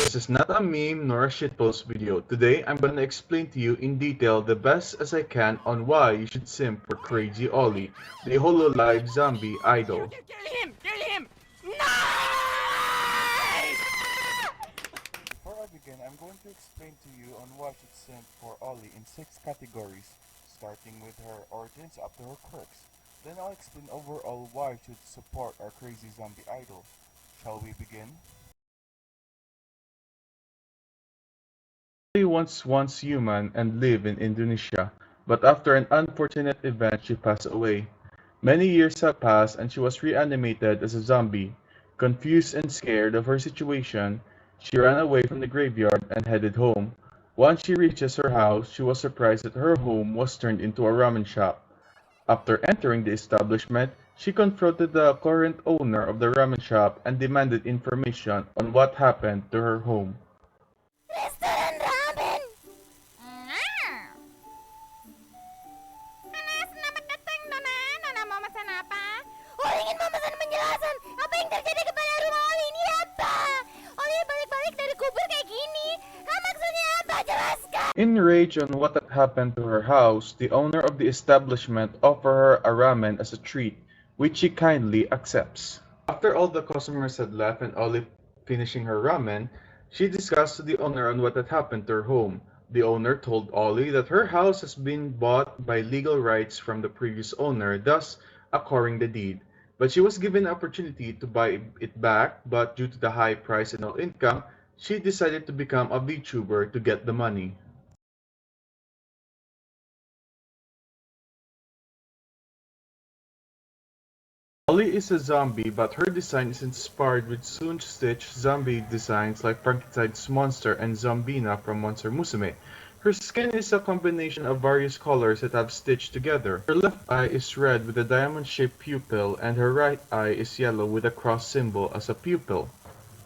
This is not a meme nor a shitpost video. Today, I'm gonna explain to you in detail the best as I can on why you should simp for Kureiji Ollie, the hololive zombie idol. Kill him! Kill him! Nice! Before I begin, I'm going to explain to you on why she's sent for Ollie in 6 categories, starting with her origins up to her quirks. Then I'll explain overall why you should support our crazy zombie idol. Shall we begin? Ollie was once human and lived in Indonesia, but after an unfortunate event she passed away. Many years have passed and she was reanimated as a zombie. Confused and scared of her situation, she ran away from the graveyard and headed home. Once she reaches her house, she was surprised that her home was turned into a ramen shop. After entering the establishment, she confronted the current owner of the ramen shop and demanded information on what happened to her home. Restoran ramen! Halo, selamat datang, Nona. Nona mau pesan apa? Oh, ingin memesan penjelasan. Apa yang terjadi kepada rumah Oli ini apa? Oli balik-balik dari kubur kayak gini. Maksudnya apa? Jelaskan! Enraged on what had happened to her house, the owner of the establishment offered her a ramen as a treat, which she kindly accepts. After all the customers had left and Olive finishing her ramen, she discussed to the owner on what had happened to her home. The owner told Ollie that her house has been bought by legal rights from the previous owner, thus acquiring the deed. But she was given the opportunity to buy it back, but due to the high price and no income, she decided to become a VTuber to get the money. Ollie is a zombie, but her design is inspired with soon-stitched zombie designs like Frankenstein's monster and Zombina from Monster Musume. Her skin is a combination of various colors that have stitched together. Her left eye is red with a diamond-shaped pupil, and her right eye is yellow with a cross symbol as a pupil.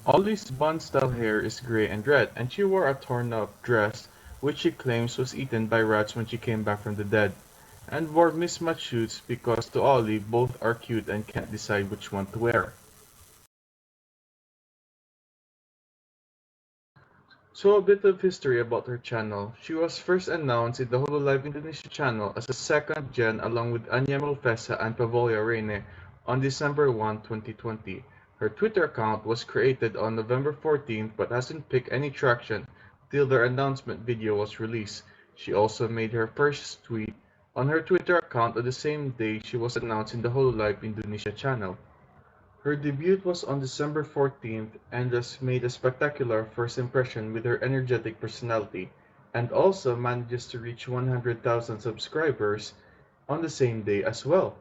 Ollie's bun-style hair is gray and red, and she wore a torn-up dress, which she claims was eaten by rats when she came back from the dead, and wore mismatched shoes because to Ollie both are cute and can't decide which one to wear. So a bit of history about her channel. She was first announced in the hololive Indonesia channel as a second gen along with Anya Malfesa and Pavolia Reine on December 1, 2020. Her Twitter account was created on November 14th but hasn't picked any traction till their announcement video was released. She also made her first tweet on her Twitter account on the same day she was announced in the hololive Indonesia channel. Her debut was on December 14th and thus made a spectacular first impression with her energetic personality, and also manages to reach 100,000 subscribers on the same day as well.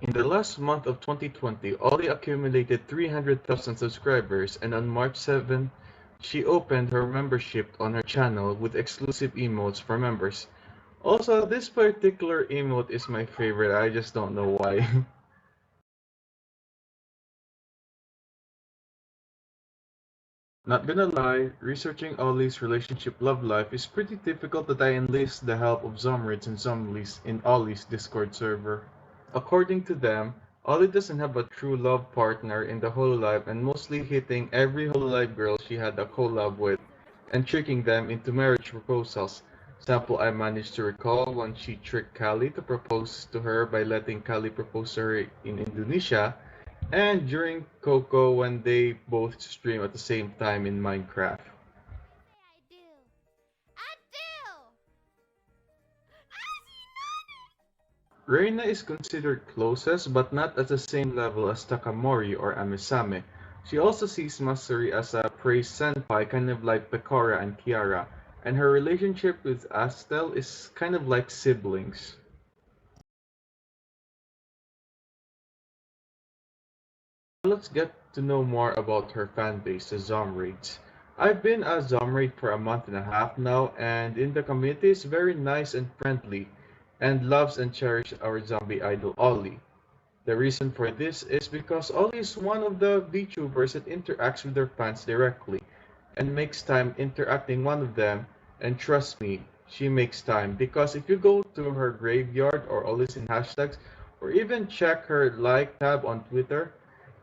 In the last month of 2020, Ollie accumulated 300,000 subscribers, and on March 7, she opened her membership on her channel with exclusive emotes for members. Also, this particular emote is my favorite, I just don't know why. Not gonna lie, researching Ollie's relationship love life is pretty difficult that I enlist the help of Zomrids and Zomlies in Ollie's Discord server. According to them, Ollie doesn't have a true love partner in the hololive and mostly hitting every hololive girl she had a collab with and tricking them into marriage proposals. Sample I managed to recall when she tricked Kali to propose to her by letting Kali propose to her in Indonesia, and during Coco when they both stream at the same time in Minecraft. I do. I do! Reina is considered closest but not at the same level as Takamori or Amisame. She also sees Masuri as a praised senpai kind of like Pecora and Kiara, and her relationship with Astel is kind of like siblings. Let's get to know more about her fanbase, the Zomraids. I've been a Zomraid for a month and a half now, and in the community is very nice and friendly, and loves and cherishes our zombie idol Ollie. The reason for this is because Ollie is one of the VTubers that interacts with their fans directly, and makes time interacting one of them, and trust me, she makes time, because if you go to her graveyard or Ollie's in hashtags, or even check her like tab on Twitter,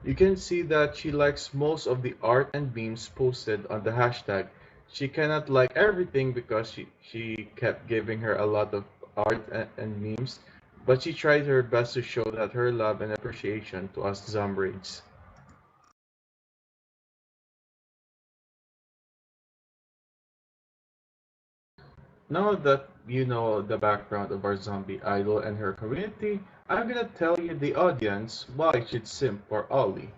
You can see that she likes most of the art and memes posted on the hashtag. She cannot like everything because she kept giving her a lot of art and memes, but she tried her best to show that her love and appreciation to us Zombraids. Now that you know the background of our zombie idol and her community, I'm gonna tell you the audience why she'd simp for Ollie.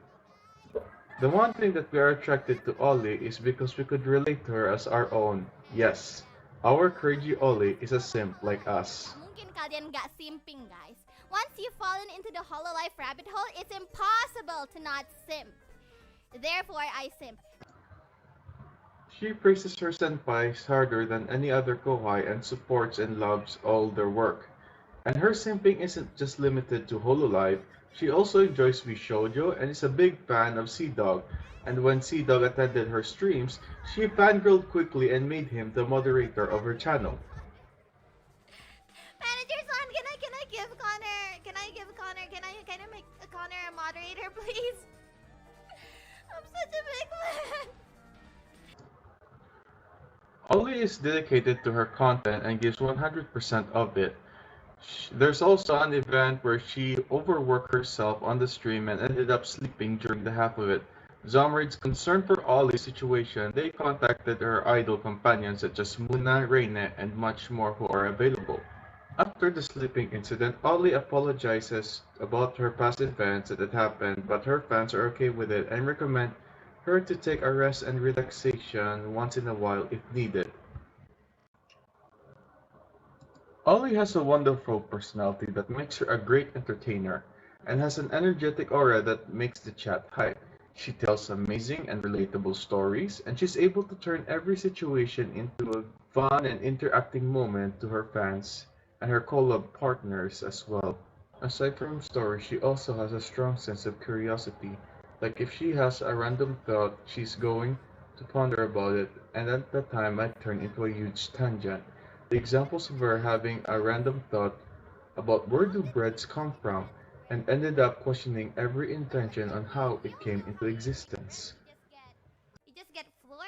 The one thing that we are attracted to Ollie is because we could relate to her as our own. Yes, our Kureiji Ollie is a simp like us. Mungkin kalian nggak simping, guys. Once you've fallen into the hololive rabbit hole, it's impossible to not simp. Therefore, I simp. She praises her senpais harder than any other kohai and supports and loves all their work. And her simping isn't just limited to hololive, she also enjoys Shoujo and is a big fan of Sea Dog. And when Sea Dog attended her streams, she fangirled quickly and made him the moderator of her channel. Manager son, can I give Connor? Can I make Connor a moderator, please? I'm such a big fan. Ollie is dedicated to her content and gives 100% of it. There's also an event where she overworked herself on the stream and ended up sleeping during the half of it. Zomraid's concerned for Ollie's situation, they contacted her idol companions such as Muna, Reine, and much more who are available. After the sleeping incident, Ollie apologizes about her past events that had happened, but her fans are okay with it and recommend her to take a rest and relaxation once in a while if needed. Ollie has a wonderful personality that makes her a great entertainer, and has an energetic aura that makes the chat hype. She tells amazing and relatable stories, and she's able to turn every situation into a fun and interacting moment to her fans and her collab partners as well. Aside from stories, she also has a strong sense of curiosity. Like if she has a random thought, she's going to ponder about it, and at that time might turn into a huge tangent. The examples of her having a random thought about where do breads come from and ended up questioning every invention on how it came into existence. You just get flour.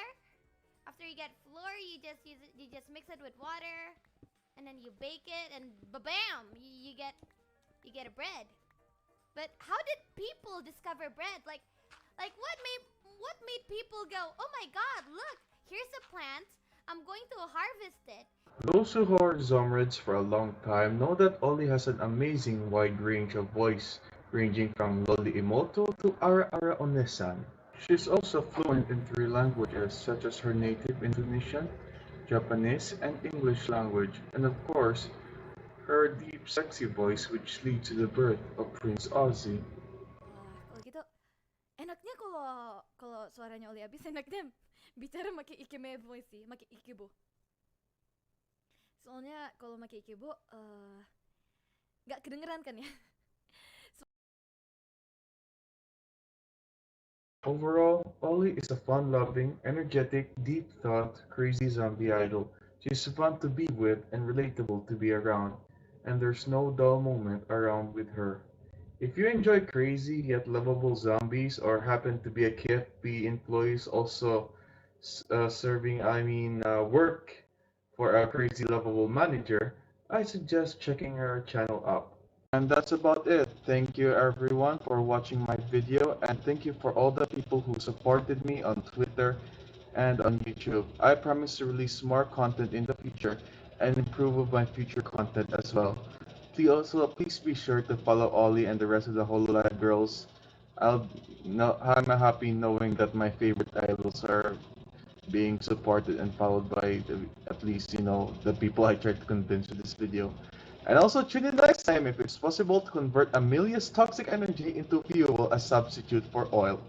After you get flour, you just mix it with water, and then you bake it, and bam, you get a bread. But how did people discover bread? Like what made people go, oh my God, look, here's a plant. I'm going to harvest it. Those who are Zomrids for a long time know that Oli has an amazing wide range of voice, ranging from Loli Imoto to Ara Ara Onesan. She's also fluent in three languages such as her native Indonesian, Japanese, and English language, and of course, her deep sexy voice which leads to the birth of Prince Ozzy. Wah, kalau gitu enaknya kalau kalau suaranya Oli habis enaknya bicara pakai ikeme voice sih, pakai ikebo. Soalnya kalau pakai ikebo nggak kedengeran kan ya? Overall, Ollie is a fun-loving, energetic, deep-thought, crazy zombie idol. She's fun to be with and relatable to be around, and there's no dull moment around with her. If you enjoy crazy yet lovable zombies or happen to be a KFP employees also serving, work for a crazy lovable manager, I suggest checking her channel out. And that's about it. Thank you everyone for watching my video, and thank you for all the people who supported me on Twitter and on YouTube. I promise to release more content in the future and improve with my future content as well. Please be sure to follow Ollie and the rest of the Hololive girls. I'm happy knowing that my favorite idols are being supported and followed by at least the people I tried to convince with this video. And also tune in next time if it's possible to convert Amelia's toxic energy into fuel as substitute for oil.